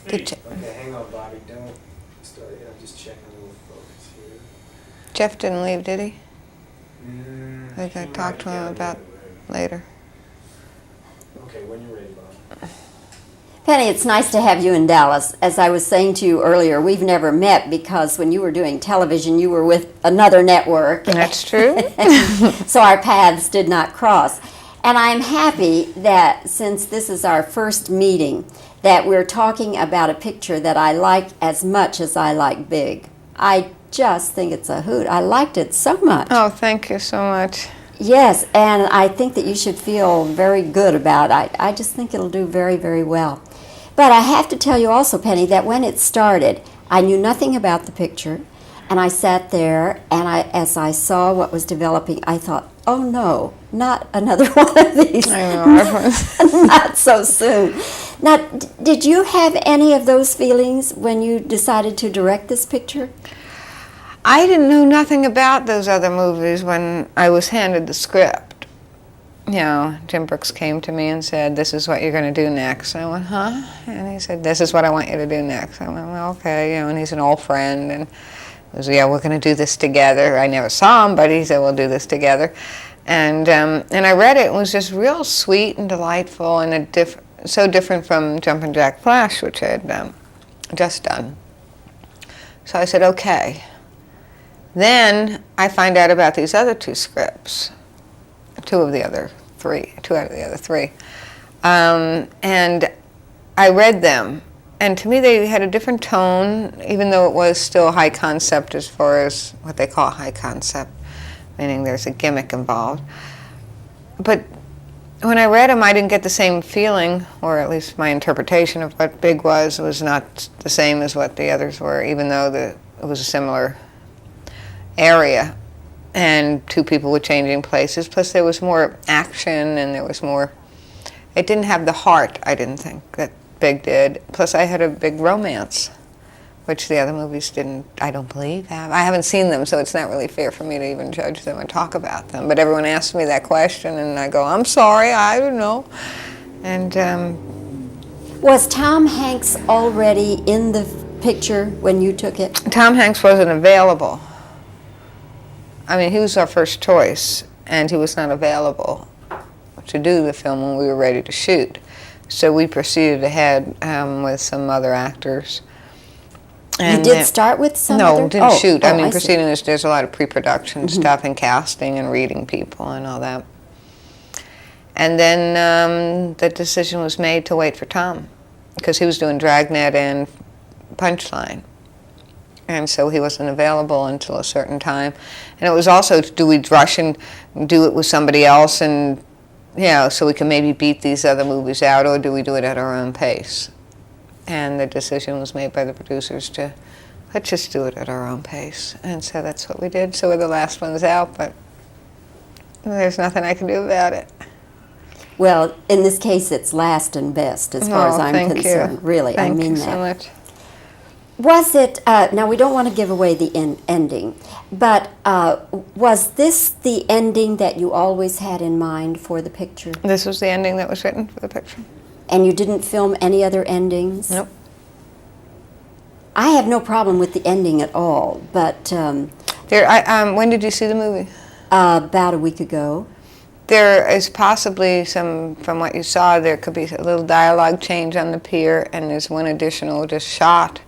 Did Okay, hang on, Bobby. Don't start yet. I'm just checking a little focus here. Jeff didn't leave, did he? I He think I might talked be to him getting about ready. later. Okay, when you're ready, Bob. Penny, it's nice to have you in Dallas. As I was saying to you earlier, we've never met because when you were doing television, you were with another network. That's true. So our paths did not cross. And I'm happy that since this is our first meeting, that we're talking about a picture that I like as much as I like Big. I just think it's a hoot. I liked it so much. Oh, thank you so much. Yes, and I think that you should feel very good about it. I just think it'll do very, very well. But I have to tell you also, Penny, that when it started, I knew nothing about the picture, and I sat there, and as I saw what was developing, I thought, oh no, not another one of these. I know. Not so soon. Now, did you have any of those feelings when you decided to direct this picture? I didn't know nothing about those other movies when I was handed the script. You know, Jim Brooks came to me and said, this is what you're going to do next. And I went, huh? And he said, this is what I want you to do next. I went, well, okay, you know, and he's an old friend. And he was, yeah, we're going to do this together. I never saw him, but he said, we'll do this together. And I read it, and it was just real sweet and delightful and so different from Jumpin' Jack Flash, which I had just done. So I said, okay. Then I find out about these other two scripts, two out of the other three. And I read them, and to me they had a different tone, even though it was still high concept as far as what they call high concept, meaning there's a gimmick involved. But when I read them, I didn't get the same feeling, or at least my interpretation of what Big was not the same as what the others were, even though it was a similar area, and two people were changing places. Plus there was more action, and there was more, it didn't have the heart, I didn't think, that Big did. Plus I had a big romance, which the other movies didn't, I don't believe, have. I haven't seen them, so it's not really fair for me to even judge them and talk about them. But everyone asks me that question, and I go, I'm sorry, I don't know. And Was Tom Hanks already in the picture when you took it? Tom Hanks wasn't available. I mean, he was our first choice, and he was not available to do the film when we were ready to shoot. So we proceeded ahead with some other actors. And you did start with some No, didn't shoot. I mean, see. proceeding, there's a lot of pre-production stuff and casting and reading people and all that. And then the decision was made to wait for Tom, because he was doing Dragnet and Punchline. And so he wasn't available until a certain time. And it was also, do we rush and do it with somebody else, and, you know, so we can maybe beat these other movies out, or do we do it at our own pace? And the decision was made by the producers to, let's just do it at our own pace. And so that's what we did. So we're the last ones out, but there's nothing I can do about it. Well, in this case, it's last and best, as far as I'm concerned. Really, I mean that. Thank you so much. Was it, now we don't want to give away the ending, but was this the ending that you always had in mind for the picture? This was the ending that was written for the picture. And you didn't film any other endings? Nope. I have no problem with the ending at all, but When did you see the movie? about a week ago. There is possibly some, from what you saw, there could be a little dialogue change on the pier, and there's one additional just shot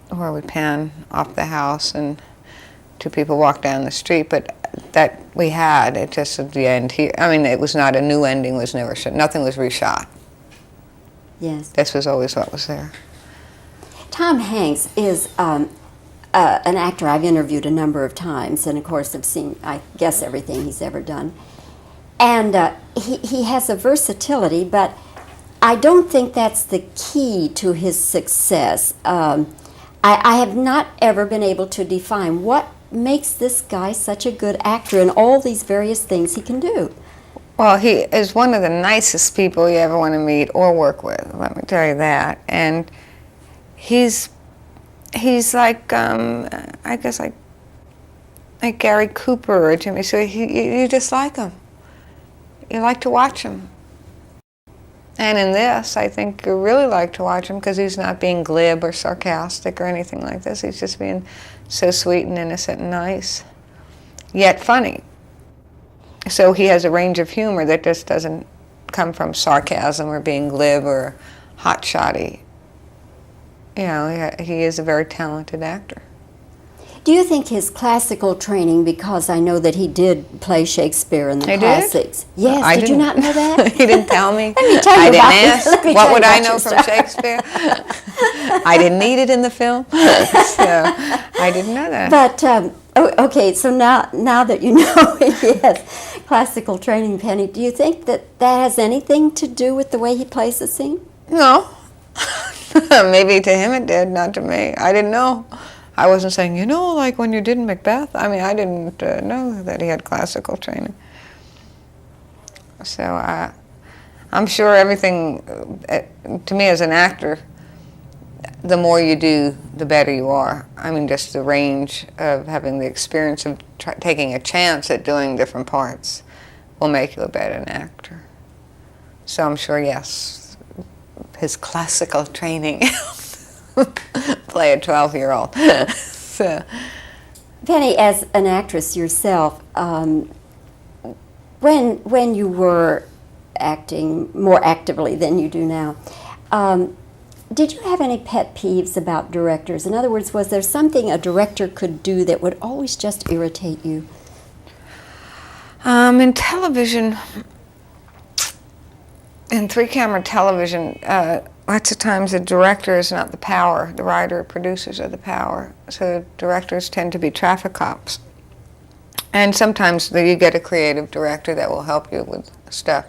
where we pan off the house and two people walk down the street, but that we had, it just at the end here. I mean, it was not a new ending, was never shot, nothing was reshot. Yes. This was always what was there. Tom Hanks is an actor I've interviewed a number of times, and of course I've seen, I guess, everything he's ever done. And he has a versatility, but I don't think that's the key to his success. I have not ever been able to define what makes this guy such a good actor in all these various things he can do. Well, he is one of the nicest people you ever want to meet or work with, let me tell you that. And he's like, I guess like Gary Cooper or Jimmy, so you just like him. You like to watch him. And in this, I think you really like to watch him because he's not being glib or sarcastic or anything like this. He's just being so sweet and innocent and nice, yet funny. So he has a range of humor that just doesn't come from sarcasm or being glib or hot-shotty. You know, he is a very talented actor. Do you think his classical training, because I know that he did play Shakespeare in the He did? classics. Yes, I did you not didn't- know that? He didn't tell me. Let me tell you I didn't about ask. let me What tell would you I about know your from stuff. Shakespeare? I didn't need it in the film, so I didn't know that. But, okay, so now that you know he has classical training, Penny, do you think that has anything to do with the way he plays the scene? No. Maybe to him it did, not to me. I didn't know. I wasn't saying, you know, like when you did Macbeth. I mean, I didn't know that he had classical training. So I'm sure everything, to me as an actor, the more you do, the better you are. I mean, just the range of having the experience of taking a chance at doing different parts will make you a better actor. So I'm sure, yes, his classical training play a 12-year-old. So. Penny, as an actress yourself, when you were acting more actively than you do now, did you have any pet peeves about directors? In other words, was there something a director could do that would always just irritate you? In television, in three-camera television, lots of times the director is not the power. The writer or producers are the power. So directors tend to be traffic cops. And sometimes you get a creative director that will help you with stuff.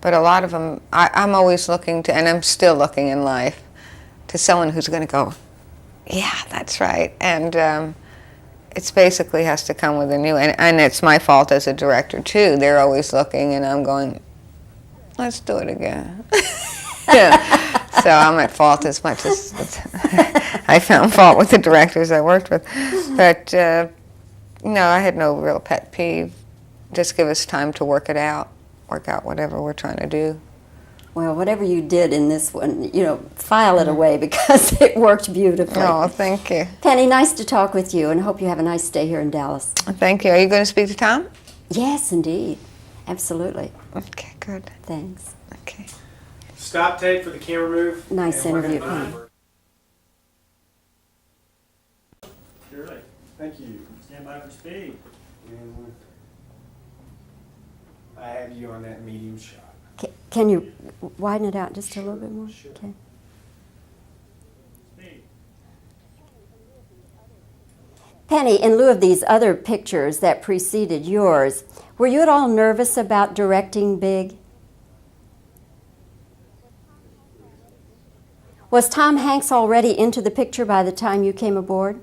But a lot of them, I'm always looking to, and I'm still looking in life, to someone who's going to go, yeah, that's right. And it's basically has to come within you. And it's my fault as a director, too. They're always looking, and I'm going, let's do it again. Yeah. So I'm at fault as much as I found fault with the directors I worked with. But no, I had no real pet peeve. Just give us time to work out whatever we're trying to do. Well, whatever you did in this one, file it away because it worked beautifully. Oh, thank you. Penny, nice to talk with you, and hope you have a nice day here in Dallas. Thank you. Are you going to speak to Tom? Yes, indeed. Absolutely. Okay, good. Thanks. Okay. Stop tape for the camera move. Nice and we're interview, gonna- Penny. You're right. Thank you. Stand by for speed. And I have you on that medium shot. Can you widen it out just a little bit more? Sure. Okay. Speed. Penny, in lieu of these other pictures that preceded yours, were you at all nervous about directing big? Was Tom Hanks already into the picture by the time you came aboard?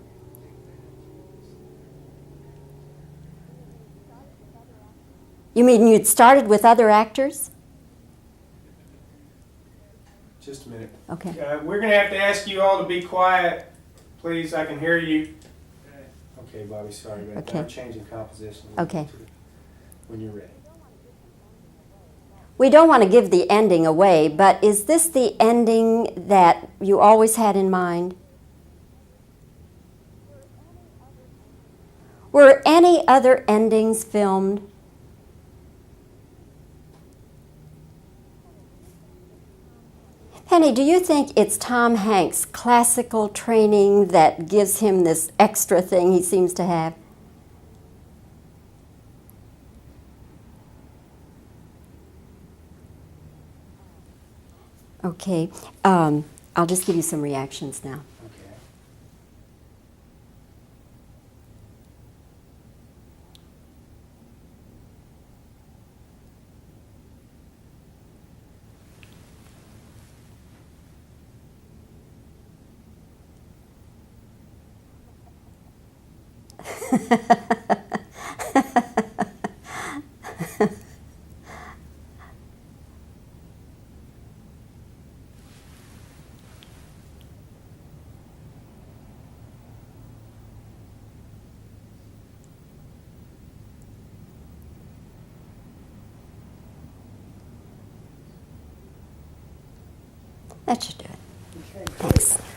You mean you'd started with other actors? Just a minute. Okay. We're going to have to ask you all to be quiet. Please, I can hear you. Okay, Bobby, sorry about Okay. that. I'm changing composition. Okay. When you're ready. We don't want to give the ending away, but is this the ending that you always had in mind? Were any other endings filmed? Penny, do you think it's Tom Hanks' classical training that gives him this extra thing he seems to have? Okay, I'll just give you some reactions now. Okay. That should do it. Thanks.